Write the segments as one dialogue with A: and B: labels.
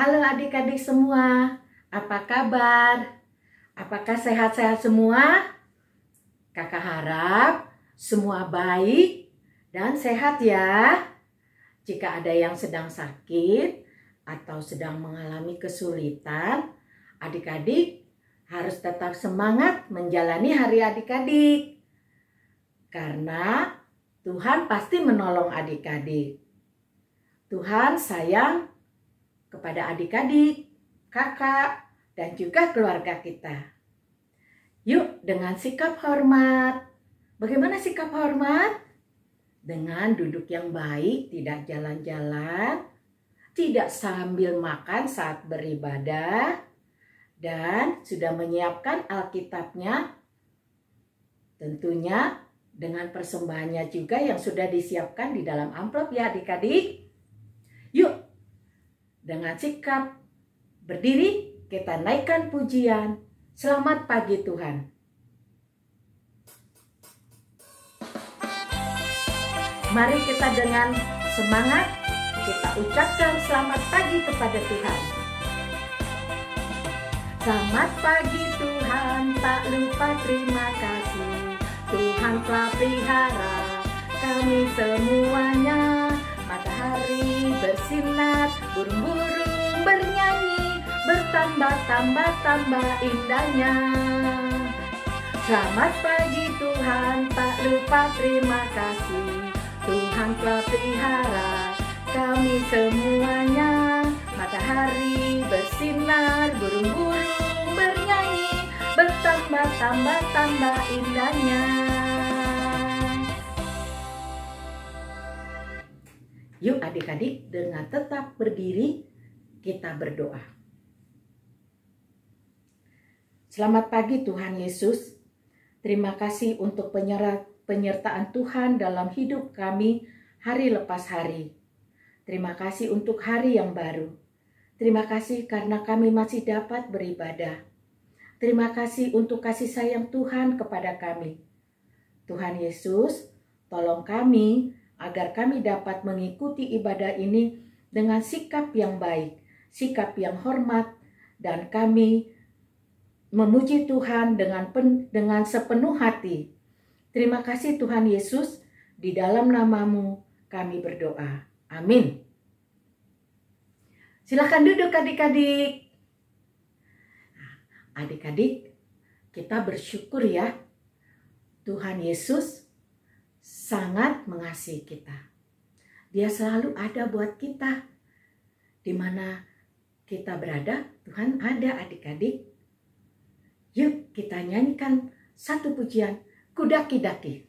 A: Halo adik-adik semua, apa kabar? Apakah sehat-sehat semua? Kakak harap semua baik dan sehat ya. Jika ada yang sedang sakit atau sedang mengalami kesulitan, adik-adik harus tetap semangat menjalani hari adik-adik. Karena Tuhan pasti menolong adik-adik. Tuhan sayang kepada adik-adik, kakak, dan juga keluarga kita. Yuk dengan sikap hormat. Bagaimana sikap hormat? Dengan duduk yang baik, tidak jalan-jalan, tidak sambil makan saat beribadah, dan sudah menyiapkan Alkitabnya, tentunya dengan persembahannya juga yang sudah disiapkan di dalam amplop ya adik-adik. Yuk, dengan sikap berdiri kita naikkan pujian. Selamat pagi Tuhan. Mari kita dengan semangat kita ucapkan selamat pagi kepada Tuhan. Selamat pagi Tuhan, tak lupa terima kasih. Tuhan telah pelihara kami semuanya. Matahari bersinar, burung-burung bernyanyi, bertambah-tambah indahnya. Selamat pagi Tuhan, tak lupa terima kasih. Tuhan telah pelihara kami semuanya. Matahari bersinar, burung-burung bernyanyi, bertambah-tambah indahnya. Yuk adik-adik dengan tetap berdiri kita berdoa. Selamat pagi Tuhan Yesus. Terima kasih untuk penyertaan Tuhan dalam hidup kami hari lepas hari. Terima kasih untuk hari yang baru. Terima kasih karena kami masih dapat beribadah. Terima kasih untuk kasih sayang Tuhan kepada kami. Tuhan Yesus, tolong kami agar kami dapat mengikuti ibadah ini dengan sikap yang baik, sikap yang hormat, dan kami memuji Tuhan dengan sepenuh hati. Terima kasih Tuhan Yesus, di dalam nama-Mu kami berdoa. Amin. Silakan duduk adik-adik. Adik-adik, kita bersyukur ya, Tuhan Yesus sangat mengasihi kita. Dia selalu ada buat kita. Di mana kita berada, Tuhan ada adik-adik. Yuk kita nyanyikan satu pujian, Kudaki-daki.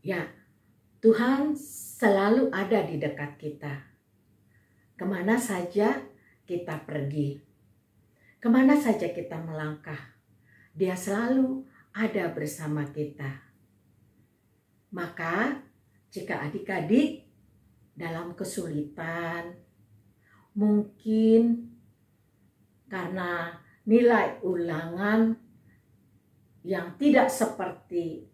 A: Ya, Tuhan selalu ada di dekat kita. Kemana saja kita pergi, kemana saja kita melangkah, Dia selalu ada bersama kita. Maka, jika adik-adik dalam kesulitan, mungkin karena nilai ulangan yang tidak seperti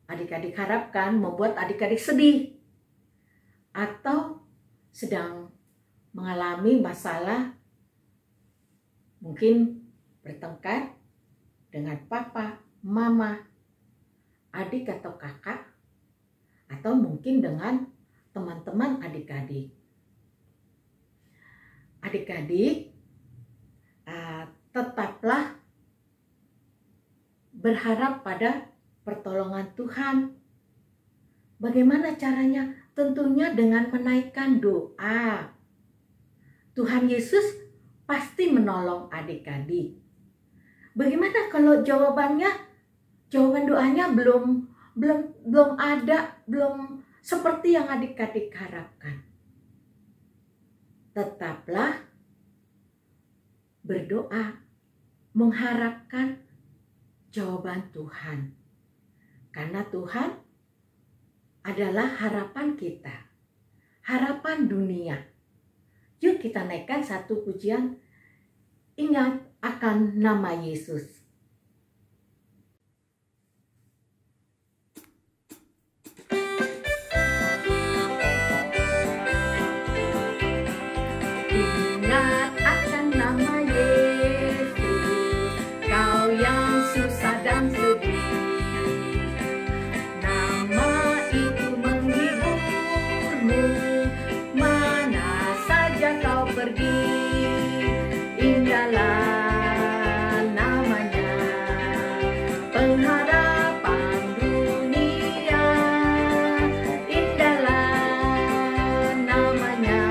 A: adik-adik harapkan, membuat adik-adik sedih, atau sedang mengalami masalah, mungkin bertengkar dengan papa, mama, adik atau kakak, atau mungkin dengan teman-teman adik-adik. Adik-adik, tetaplah berharap pada pertolongan Tuhan. Bagaimana caranya? Tentunya dengan menaikkan doa. Tuhan Yesus pasti menolong adik-adik. Bagaimana kalau jawaban doanya belum ada, belum seperti yang adik-adik harapkan? Tetaplah berdoa, mengharapkan jawaban Tuhan. Karena Tuhan adalah harapan kita, harapan dunia. Yuk kita naikkan satu pujian, ingat akan nama Yesus. Ingat akan nama Yesus, kau yang susah dan sedih. Nama itu menghiburmu, mana saja kau pergi. Indahlah namanya, pengharapan dunia. Indahlah namanya,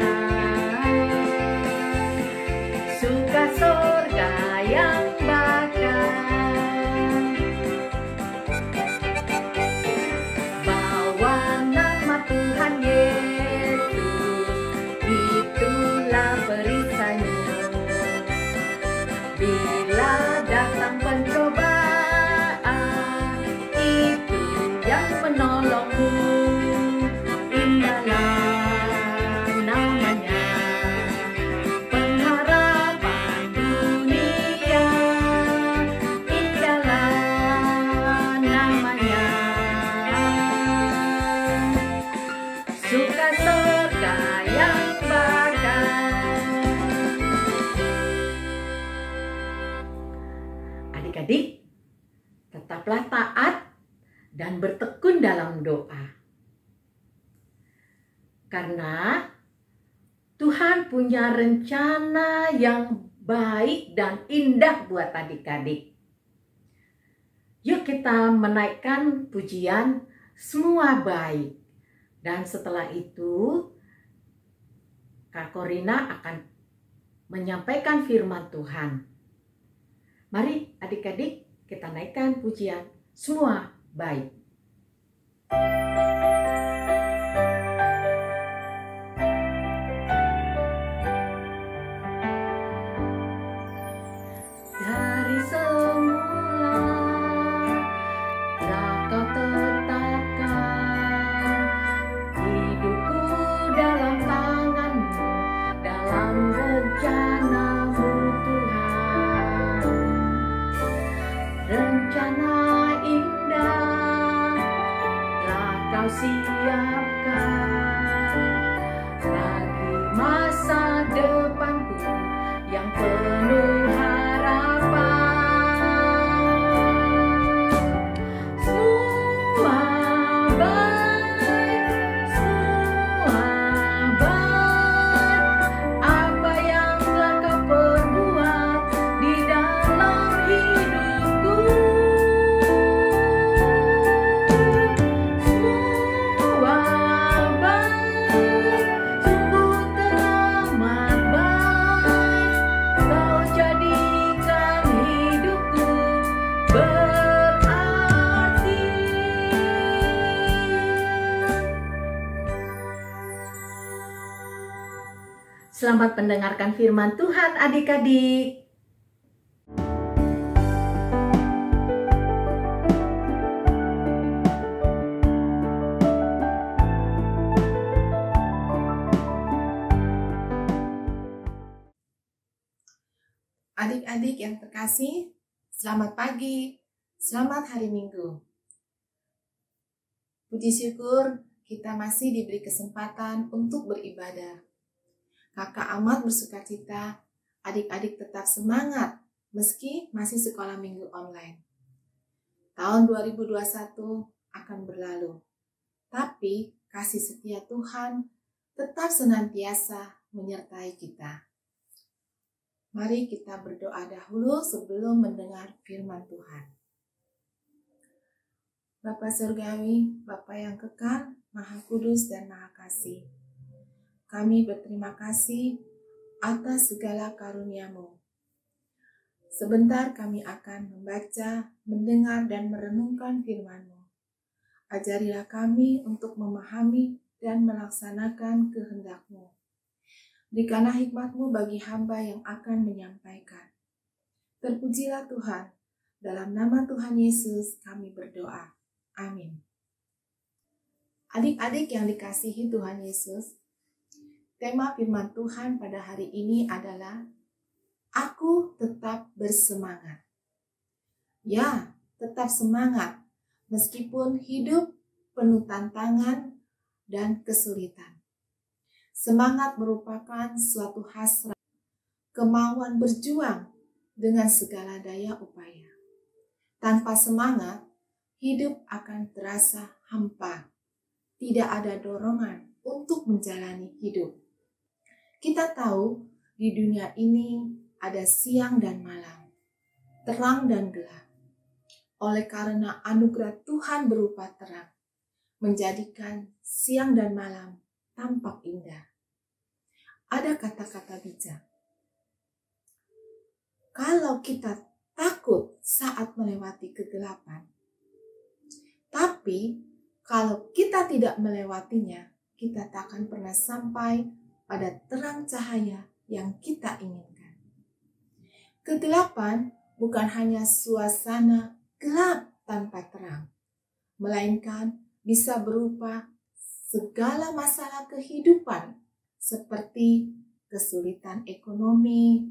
A: suka surga yang bakal. Bawa nama Tuhan Yesus, itulah perisainya. Bila datang pencobaan, itu yang menolongmu. Indahlah namanya, pengharapan dunia. Indahlah namanya, suka surga yang bakal. Adik-adik, tetaplah taat dan bertekun dalam doa. Karena Tuhan punya rencana yang baik dan indah buat adik-adik. Yuk kita menaikkan pujian Semua Baik. Dan setelah itu, Kak Korina akan menyampaikan firman Tuhan. Mari adik-adik kita naikkan pujian Semua Baik. Dari semula telah kau tetapkan hidupku dalam tangan-Mu, dalam rencana-Mu Tuhan. Rencana indah telah kau siapkan bagi masa depanku yang penuh harapan. Semua baik, apa yang telah kau perbuat di dalam hidupku. Semua baik, sungguh teramat baik, kau jadikan hidupku berarti. Selamat mendengarkan firman Tuhan adik-adik.
B: Adik-adik yang terkasih, selamat pagi, selamat hari Minggu. Puji syukur kita masih diberi kesempatan untuk beribadah. Kakak amat bersukacita, adik-adik tetap semangat meski masih sekolah minggu online. Tahun 2021 akan berlalu, tapi kasih setia Tuhan tetap senantiasa menyertai kita. Mari kita berdoa dahulu sebelum mendengar firman Tuhan. Bapa Surgawi, Bapa yang kekal, Maha Kudus dan Maha Kasih, kami berterima kasih atas segala karunia-Mu. Sebentar kami akan membaca, mendengar, dan merenungkan firman-Mu. Ajarilah kami untuk memahami dan melaksanakan kehendak-Mu. Berikanlah hikmat-Mu bagi hamba yang akan menyampaikan. Terpujilah Tuhan, dalam nama Tuhan Yesus kami berdoa. Amin. Adik-adik yang dikasihi Tuhan Yesus, tema firman Tuhan pada hari ini adalah Aku tetap bersemangat. Ya, tetap semangat meskipun hidup penuh tantangan dan kesulitan. Semangat merupakan suatu hasrat, kemauan berjuang dengan segala daya upaya. Tanpa semangat, hidup akan terasa hampa. Tidak ada dorongan untuk menjalani hidup. Kita tahu di dunia ini ada siang dan malam, terang dan gelap. Oleh karena anugerah Tuhan berupa terang, menjadikan siang dan malam tampak indah. Ada kata-kata bijak. Kalau kita takut saat melewati kegelapan, tapi kalau kita tidak melewatinya, kita tak akan pernah sampai pada terang cahaya yang kita inginkan. Kegelapan bukan hanya suasana gelap tanpa terang, melainkan bisa berupa segala masalah kehidupan seperti kesulitan ekonomi,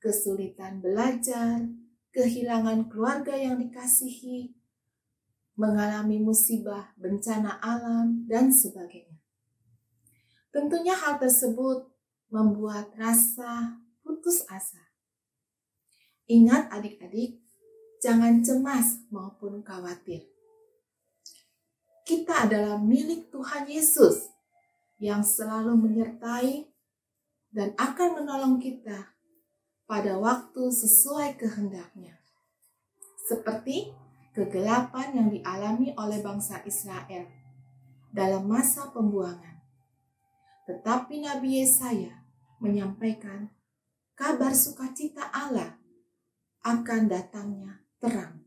B: kesulitan belajar, kehilangan keluarga yang dikasihi, mengalami musibah, bencana alam, dan sebagainya. Tentunya hal tersebut membuat rasa putus asa. Ingat adik-adik, jangan cemas maupun khawatir. Kita adalah milik Tuhan Yesus yang selalu menyertai dan akan menolong kita pada waktu sesuai kehendak-Nya. Seperti kegelapan yang dialami oleh bangsa Israel dalam masa pembuangan. Tetapi Nabi Yesaya menyampaikan kabar sukacita Allah akan datangnya terang.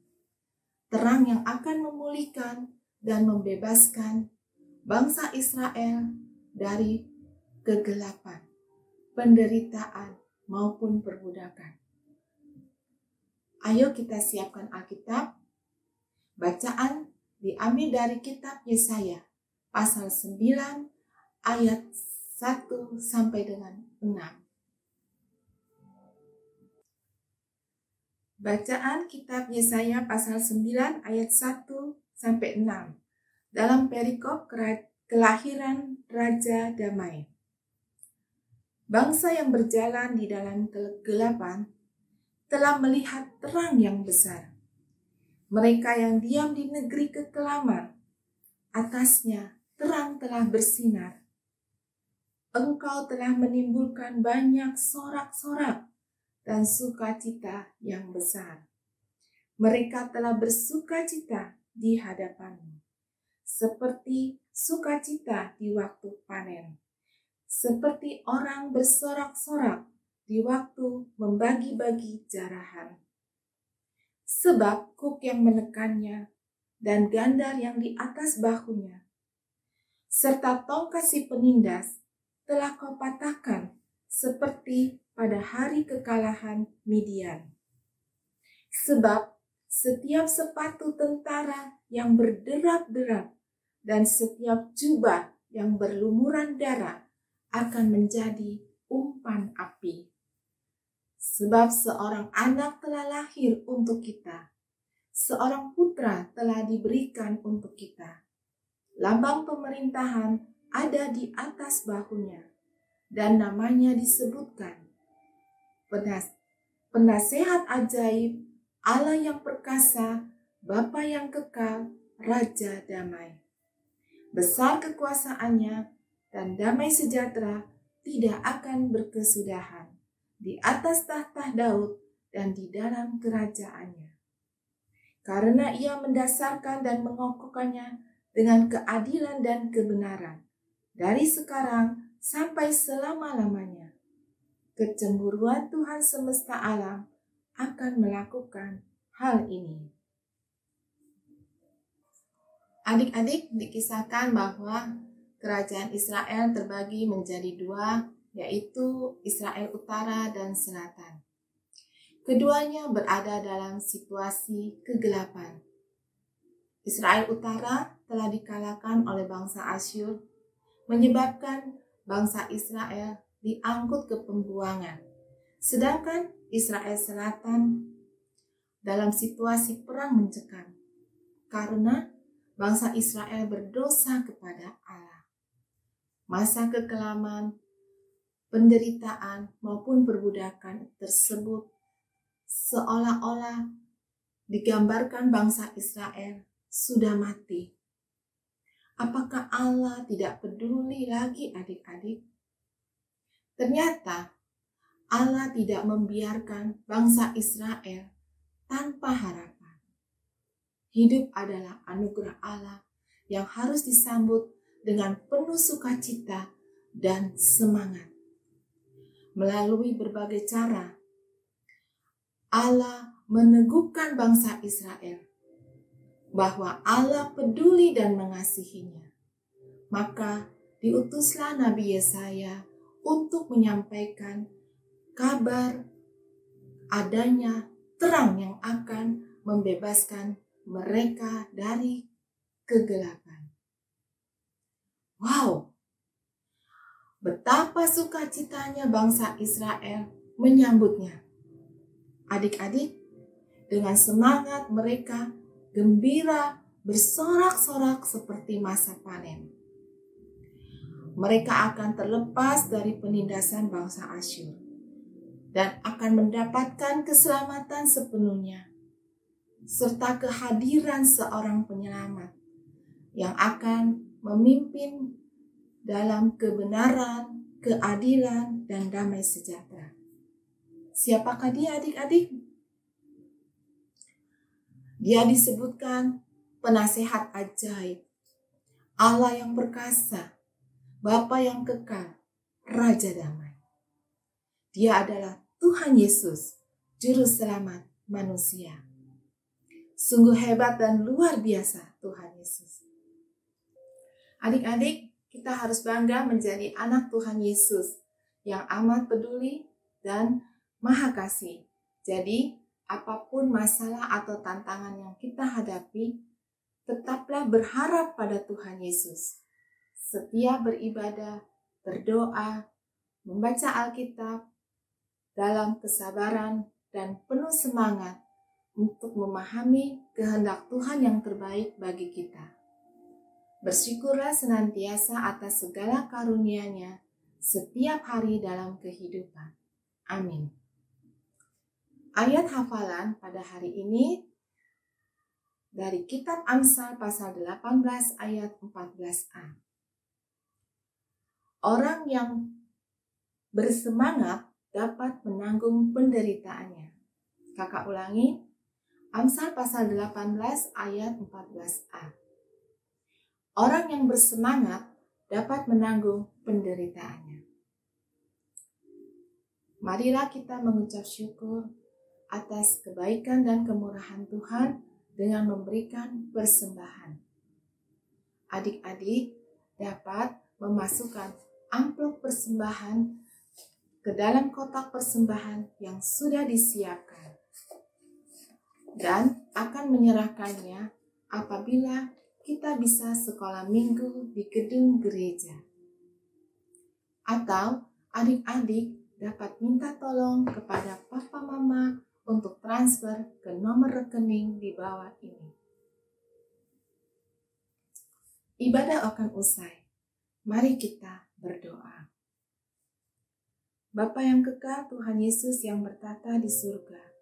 B: Terang yang akan memulihkan dan membebaskan bangsa Israel dari kegelapan, penderitaan, maupun perbudakan. Ayo kita siapkan Alkitab. Bacaan diambil dari kitab Yesaya, pasal 9, ayat 1 sampai dengan 6. Bacaan kitab Yesaya pasal 9 ayat 1 sampai 6 dalam perikop kelahiran Raja Damai. Bangsa yang berjalan di dalam kegelapan telah melihat terang yang besar. Mereka yang diam di negeri kekelaman, atasnya terang telah bersinar. Engkau telah menimbulkan banyak sorak-sorak dan sukacita yang besar. Mereka telah bersukacita di hadapanmu, seperti sukacita di waktu panen, seperti orang bersorak-sorak di waktu membagi-bagi jarahan. Sebab kuk yang menekannya dan gandar yang di atas bahunya, serta tongkat si penindas telah kau patahkan seperti pada hari kekalahan Midian. Sebab setiap sepatu tentara yang berderap-derap dan setiap jubah yang berlumuran darah akan menjadi umpan api. Sebab seorang anak telah lahir untuk kita, seorang putra telah diberikan untuk kita. Lambang pemerintahan ada di atas bahunya, dan namanya disebutkan Penasehat ajaib, Allah yang perkasa, Bapa yang kekal, Raja damai. Besar kekuasaannya dan damai sejahtera tidak akan berkesudahan di atas tahta Daud dan di dalam kerajaannya. Karena ia mendasarkan dan mengokohkannya dengan keadilan dan kebenaran, dari sekarang sampai selama-lamanya. Kecemburuan Tuhan semesta alam akan melakukan hal ini. Adik-adik, dikisahkan bahwa kerajaan Israel terbagi menjadi dua, yaitu Israel Utara dan Selatan. Keduanya berada dalam situasi kegelapan. Israel Utara telah dikalahkan oleh bangsa Asyur, menyebabkan bangsa Israel diangkut ke pembuangan. Sedangkan Israel Selatan dalam situasi perang mencekam, karena bangsa Israel berdosa kepada Allah. Masa kekelaman, penderitaan maupun perbudakan tersebut seolah-olah digambarkan bangsa Israel sudah mati. Apakah Allah tidak peduli lagi, adik-adik? Ternyata Allah tidak membiarkan bangsa Israel tanpa harapan. Hidup adalah anugerah Allah yang harus disambut dengan penuh sukacita dan semangat. Melalui berbagai cara, Allah meneguhkan bangsa Israel bahwa Allah peduli dan mengasihinya. Maka diutuslah Nabi Yesaya untuk menyampaikan kabar adanya terang yang akan membebaskan mereka dari kegelapan. Wow! Betapa sukacitanya bangsa Israel menyambutnya. Adik-adik, dengan semangat mereka gembira bersorak-sorak seperti masa panen. Mereka akan terlepas dari penindasan bangsa Asyur dan akan mendapatkan keselamatan sepenuhnya, serta kehadiran seorang penyelamat yang akan memimpin dalam kebenaran, keadilan, dan damai sejahtera. Siapakah dia, adik-adik? Dia disebutkan penasehat ajaib, Allah yang perkasa, Bapa yang kekal, Raja damai. Dia adalah Tuhan Yesus, Juru Selamat manusia. Sungguh hebat dan luar biasa Tuhan Yesus. Adik-adik, kita harus bangga menjadi anak Tuhan Yesus yang amat peduli dan Maha Kasih. Jadi, apapun masalah atau tantangan yang kita hadapi, tetaplah berharap pada Tuhan Yesus. Setiap beribadah, berdoa, membaca Alkitab dalam kesabaran dan penuh semangat untuk memahami kehendak Tuhan yang terbaik bagi kita. Bersyukurlah senantiasa atas segala karunia-Nya setiap hari dalam kehidupan. Amin. Ayat hafalan pada hari ini dari kitab Amsal pasal 18 ayat 14a. Orang yang bersemangat dapat menanggung penderitaannya. Kakak ulangi, Amsal pasal 18 ayat 14a. Orang yang bersemangat dapat menanggung penderitaannya. Marilah kita mengucap syukur atas kebaikan dan kemurahan Tuhan dengan memberikan persembahan. Adik-adik dapat memasukkan amplop persembahan ke dalam kotak persembahan yang sudah disiapkan dan akan menyerahkannya apabila kita bisa sekolah minggu di gedung gereja. Atau adik-adik dapat minta tolong kepada papa mama untuk transfer ke nomor rekening di bawah ini. Ibadah akan usai. Mari kita berdoa. Bapa yang kekal, Tuhan Yesus yang bertata di surga,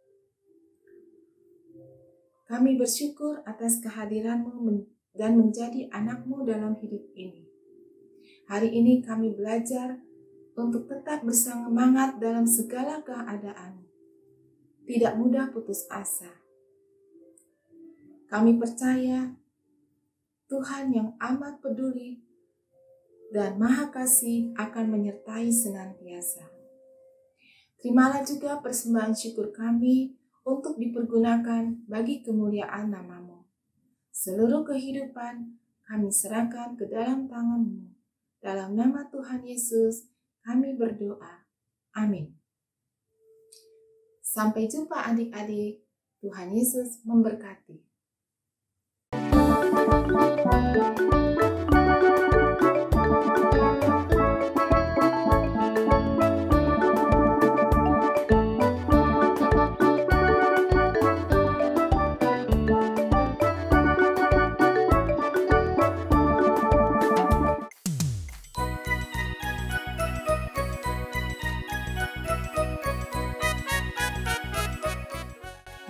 B: kami bersyukur atas kehadiran-Mu dan menjadi anak-Mu dalam hidup ini. Hari ini kami belajar untuk tetap bersemangat dalam segala keadaan. Tidak mudah putus asa. Kami percaya Tuhan yang amat peduli dan Maha Kasih akan menyertai senantiasa. Terimalah juga persembahan syukur kami untuk dipergunakan bagi kemuliaan nama-Mu. Seluruh kehidupan kami serahkan ke dalam tangan-Mu. Dalam nama Tuhan Yesus kami berdoa. Amin. Sampai jumpa adik-adik. Tuhan Yesus memberkati.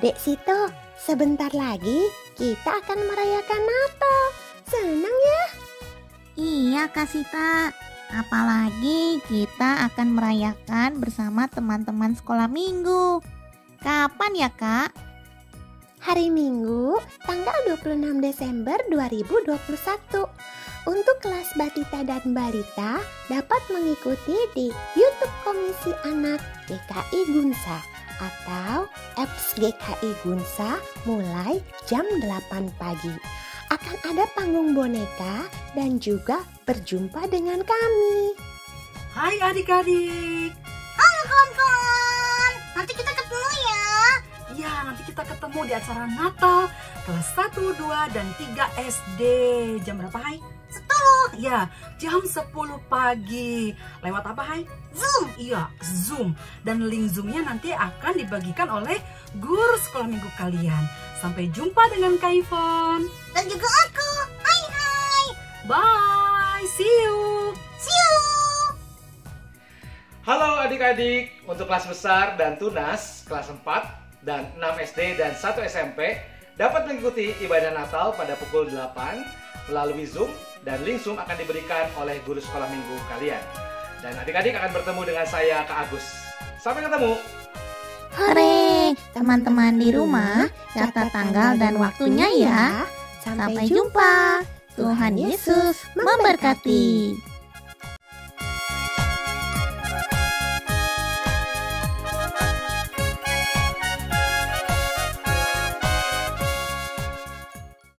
C: Dek Sito, sebentar lagi kita akan merayakan Natal. Senang ya?
D: Iya Kak Sita, apalagi kita akan merayakan bersama teman-teman sekolah minggu. Kapan ya Kak?
C: Hari Minggu, tanggal 26 Desember 2021. Untuk kelas Batita dan Balita dapat mengikuti di YouTube Komisi Anak GKI Gunsa atau apps GKI Gunsa mulai jam 8 pagi. Akan ada panggung boneka dan juga berjumpa dengan kami.
E: Hai adik-adik.
D: Halo kawan-kawan, nanti kita ketemu ya.
E: Ya, nanti kita ketemu di acara Natal kelas 1, 2, dan 3 SD. Jam berapa, Hai?
D: 10.
E: Ya, jam 10 pagi. Lewat apa, Hai?
D: Zoom.
E: Iya, Zoom. Dan link Zoom-nya nanti akan dibagikan oleh guru sekolah minggu kalian. Sampai jumpa dengan Kak Ivon.
D: Dan juga aku. Hai hai.
E: Bye, see you.
D: See you.
F: Halo adik-adik, untuk kelas besar dan tunas, kelas 4 dan 6 SD dan 1 SMP dapat mengikuti ibadah Natal pada pukul 8 melalui Zoom, dan link Zoom akan diberikan oleh guru sekolah minggu kalian. Dan adik-adik akan bertemu dengan saya, Kak Agus. Sampai ketemu.
D: Hore, teman-teman di rumah, catat tanggal dan waktunya ya. Sampai jumpa. Tuhan Yesus memberkati.